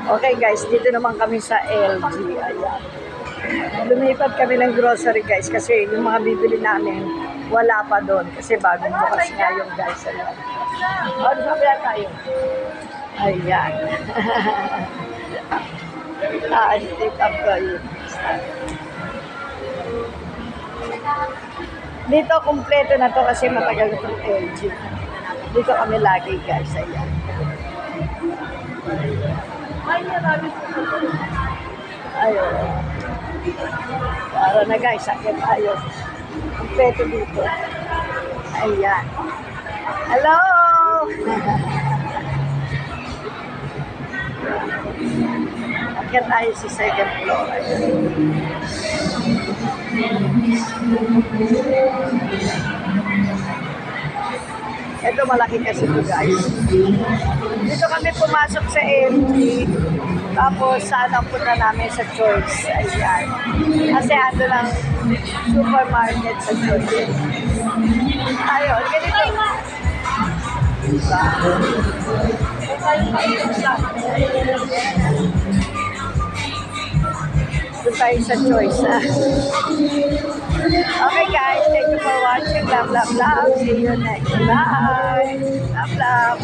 Okay guys, dito naman kami sa LG. Ayan. Lumipat kami ng grocery guys kasi yung mga bibili namin wala pa doon kasi bagong bukas nga yung guys. Ayan. Ano sabi na tayo? Ayan. Take up ko yun. Dito kumpleto na to kasi matagal na itong LG. Dito kami lagi guys. Ayan. Ayun. Tara na guys, sakit tayo. Kompleto dito. Ayan. Hello! Sakit tayo sa second floor. Ito malaki kasi ito guys. Dito kami pumasok sa LG. Tapos saan ang punta namin sa Choice. Ayan. Kasi ando lang supermarket sa Choice. Ayun, ganito. Diba? Doon tayo sa Choice. Okay guys, thank you for watching. Love, love, love. See you next time. Love, love.